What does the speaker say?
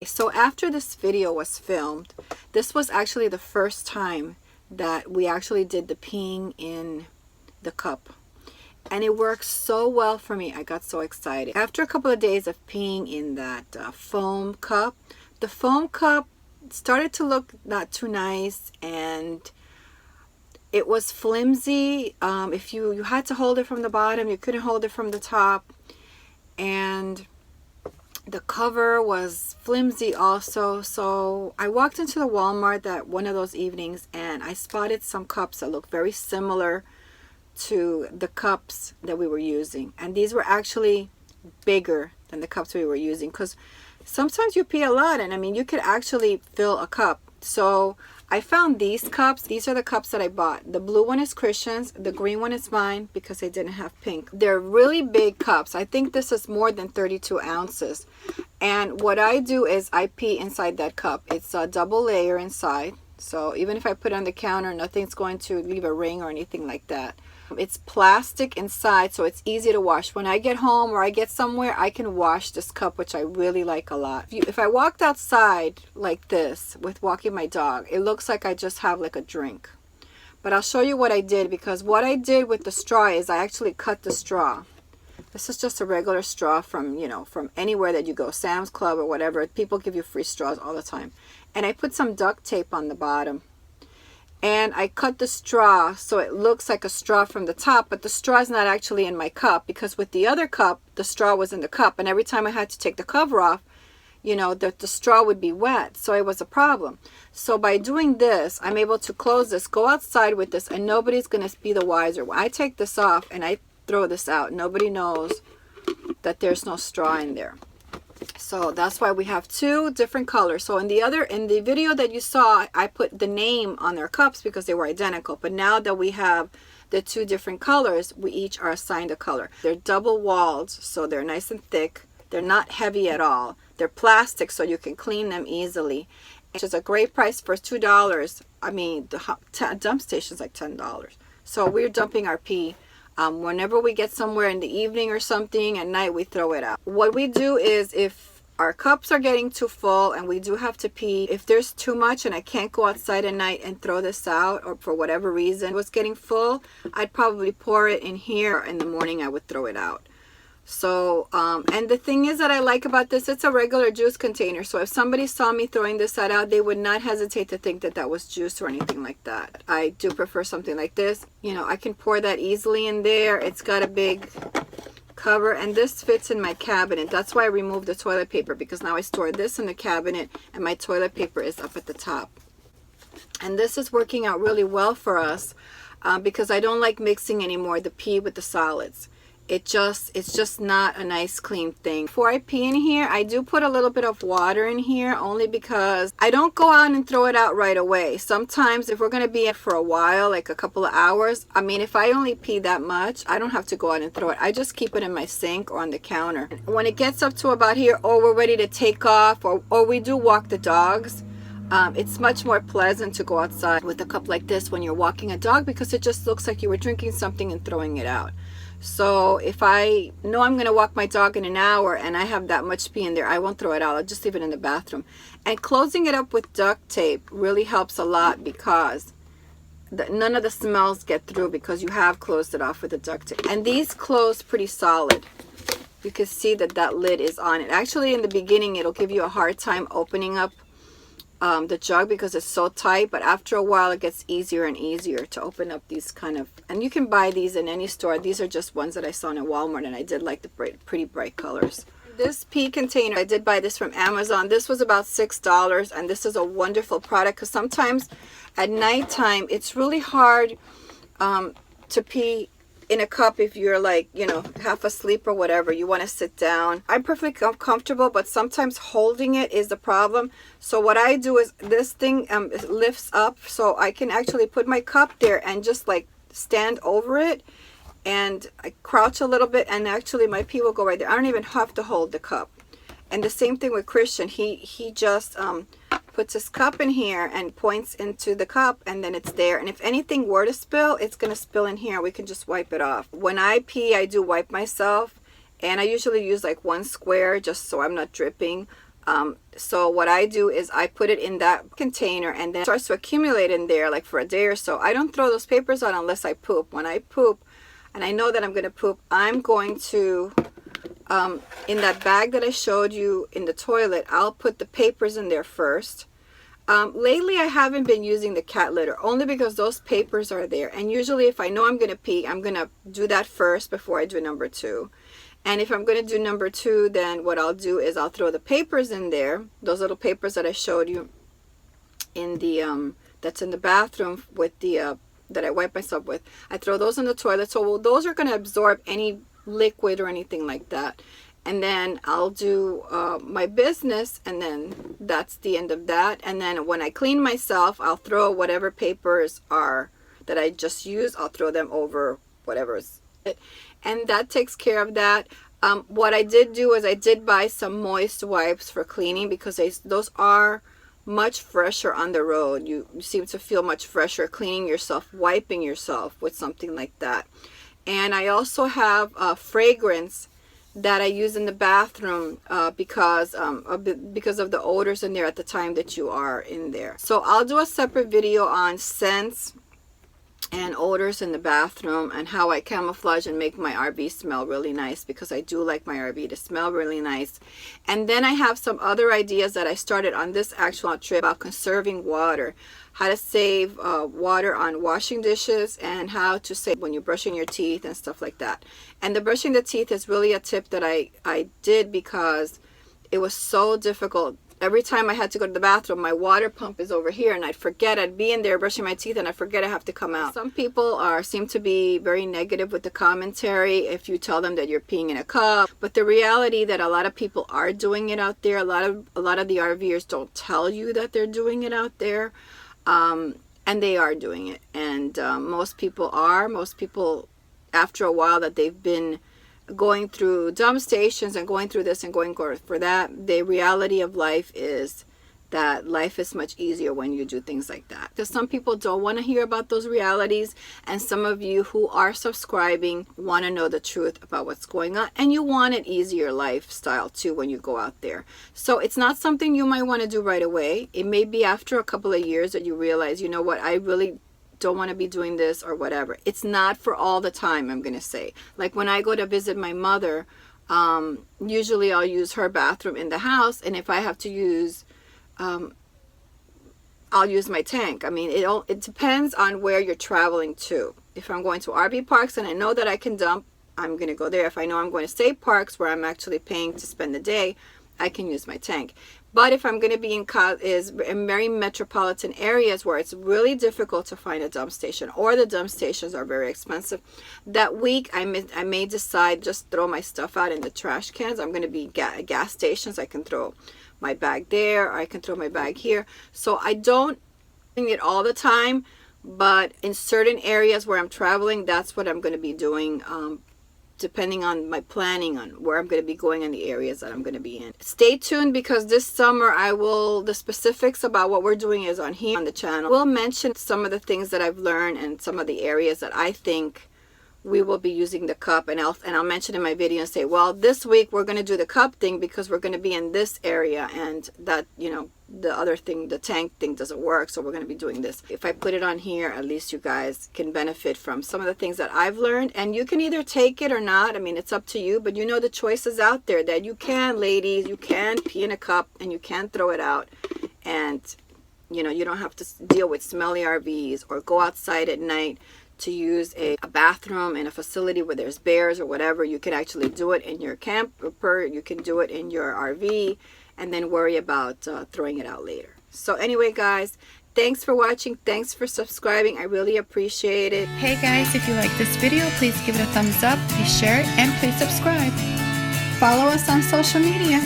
So after this video was filmed, this was actually the first time that we actually did the peeing in the cup. And it worked so well for me. I got so excited. After a couple of days of peeing in that foam cup, the foam cup started to look not too nice, and it was flimsy. If you had to hold it from the bottom, you couldn't hold it from the top. And the cover was flimsy also. So I walked into the Walmart that one of those evenings, and I spotted some cups that looked very similar to the cups that we were using. And these were actually bigger than the cups we were using, because sometimes you pee a lot, and I mean, you could actually fill a cup. So I found these cups. These are the cups that I bought. The blue one is Christian's. The green one is mine because I didn't have pink. They're really big cups. I think this is more than 32 ounces. And what I do is I pee inside that cup. It's a double layer inside. So even if I put it on the counter, nothing's going to leave a ring or anything like that. It's plastic inside, so it's easy to wash. When I get home or I get somewhere, I can wash this cup, which I really like a lot. If I walked outside like this with walking my dog, it looks like I just have like a drink. But I'll show you what I did, because what I did with the straw is I actually cut the straw. This is just a regular straw from, you know, from anywhere that you go, Sam's Club or whatever. People give you free straws all the time. And I put some duct tape on the bottom. And I cut the straw so it looks like a straw from the top, but the straw is not actually in my cup, because with the other cup, the straw was in the cup. And every time I had to take the cover off, you know, the straw would be wet. So it was a problem. So by doing this, I'm able to close this, go outside with this, and nobody's going to be the wiser. When I take this off and I throw this out, nobody knows that there's no straw in there. So that's why we have two different colors. So in the video that you saw, I put the name on their cups because they were identical. But now that we have the two different colors, we each are assigned a color. They're double walled, so they're nice and thick. They're not heavy at all. They're plastic, so you can clean them easily. Which is a great price for $2. I mean, the dump station's like $10. So we're dumping our pee. Whenever we get somewhere in the evening or something, at night we throw it out. What we do is, if our cups are getting too full and we do have to pee, if there's too much and I can't go outside at night and throw this out, or for whatever reason it was getting full, I'd probably pour it in here. In the morning I would throw it out. So and the thing is that I like about this, it's a regular juice container. So if somebody saw me throwing this out, they would not hesitate to think that that was juice or anything like that. I do prefer something like this. You know, I can pour that easily in there. It's got a big cover, and this fits in my cabinet. That's why I removed the toilet paper, because now I store this in the cabinet and my toilet paper is up at the top. And this is working out really well for us because I don't like mixing anymore the pee with the solids. It's just not a nice clean thing. Before I pee in here, I do put a little bit of water in here, only because I don't go out and throw it out right away. Sometimes if we're going to be in for a while, like a couple of hours, I mean, if I only pee that much, I don't have to go out and throw it. I just keep it in my sink or on the counter. When it gets up to about here, or we're ready to take off, or we do walk the dogs, it's much more pleasant to go outside with a cup like this when you're walking a dog, because it just looks like you were drinking something and throwing it out. So if I know I'm going to walk my dog in an hour and I have that much pee in there, I won't throw it out. I'll just leave it in the bathroom. And closing it up with duct tape really helps a lot, because none of the smells get through, because you have closed it off with the duct tape. And these close pretty solid. You can see that that lid is on it. Actually, in the beginning, it'll give you a hard time opening up the jug because it's so tight, but after a while it gets easier and easier to open up these kind of, and you can buy these in any store. These are just ones that I saw in Walmart, and I did like the pretty bright colors. This pee container, I did buy this from Amazon. This was about $6, and this is a wonderful product, because sometimes at nighttime it's really hard to pee in a cup if you're like, you know, half asleep or whatever. You want to sit down. I'm perfectly comfortable, but sometimes holding it is the problem. So what I do is, this thing lifts up, so I can actually put my cup there and just like stand over it, and I crouch a little bit, and actually my pee will go right there. I don't even have to hold the cup. And the same thing with Christian. He just puts his cup in here and points into the cup, and then it's there. And if anything were to spill, it's going to spill in here. We can just wipe it off. When I pee, I do wipe myself, and I usually use like one square just so I'm not dripping. So what I do is I put it in that container, and then it starts to accumulate in there like for a day or so. I don't throw those papers out unless I poop. When I poop and I know that I'm going to poop, I'm going to, in that bag that I showed you in the toilet, I'll put the papers in there first. Lately I haven't been using the cat litter only because those papers are there, and usually if I know I'm going to pee, I'm going to do that first before I do number 2. And if I'm going to do number 2, then what I'll do is I'll throw the papers in there, those little papers that I showed you in the that's in the bathroom with the that I wipe myself with. I throw those in the toilet, so those are going to absorb any liquid or anything like that. And then I'll do my business, and then that's the end of that. And then when I clean myself, I'll throw whatever papers are that I just used, I'll throw them over whatever's it. And that takes care of that. What I did do is I did buy some moist wipes for cleaning, because those are much fresher on the road. You seem to feel much fresher cleaning yourself, wiping yourself with something like that. And I also have a fragrance that I use in the bathroom because of the odors in there at the time that you are in there. So I'll do a separate video on scents and odors in the bathroom and how I camouflage and make my RV smell really nice, because I do like my RV to smell really nice. And then I have some other ideas that I started on this actual trip about conserving water, how to save water on washing dishes, and how to save when you're brushing your teeth and stuff like that. And the brushing the teeth is really a tip that I did because it was so difficult. Every time I had to go to the bathroom, my water pump is over here, and I'd forget. I'd be in there brushing my teeth, and I forget I have to come out. Some people seem to be very negative with the commentary if you tell them that you're peeing in a cup. But the reality that a lot of people are doing it out there. A lot of the RVers don't tell you that they're doing it out there, and they are doing it. And most people are. Most people, after a while that they've been going through dump stations and going through this and going for that, the reality of life is that life is much easier when you do things like that. Because some people don't want to hear about those realities, and some of you who are subscribing want to know the truth about what's going on, and you want an easier lifestyle too when you go out there. So it's not something you might want to do right away. It may be after a couple of years that you realize, you know what, I really don't want to be doing this or whatever. It's not for all the time, I'm going to say. Like when I go to visit my mother, usually I'll use her bathroom in the house, and if I have to use, I'll use my tank. I mean, it depends on where you're traveling to. If I'm going to RV parks and I know that I can dump, I'm going to go there. If I know I'm going to state parks where I'm actually paying to spend the day, I can use my tank. But if I'm going to be in very metropolitan areas where it's really difficult to find a dump station, or the dump stations are very expensive, that week I may decide just throw my stuff out in the trash cans. I'm going to be at gas stations. I can throw my bag there, or I can throw my bag here. So I don't do it all the time, but in certain areas where I'm traveling, that's what I'm going to be doing, depending on my planning on where I'm going to be going and the areas that I'm going to be in. Stay tuned, because this summer the specifics about what we're doing is on here on the channel. We'll mention some of the things that I've learned and some of the areas that I think we will be using the cup, and I'll mention in my video and say, well, this week we're going to do the cup thing because we're going to be in this area, and that, you know, the other thing, the tank thing, doesn't work, so we're going to be doing this. If I put it on here, at least you guys can benefit from some of the things that I've learned, and you can either take it or not. I mean, it's up to you, but you know the choices out there that you can, ladies, you can pee in a cup and you can throw it out, and you know, you don't have to deal with smelly RVs or go outside at night to use a bathroom in a facility where there's bears or whatever. You can actually do it in your camper, you can do it in your RV, and then worry about throwing it out later. So anyway, guys, thanks for watching. Thanks for subscribing. I really appreciate it. Hey guys, if you like this video, please give it a thumbs up, please share it, and please subscribe. Follow us on social media.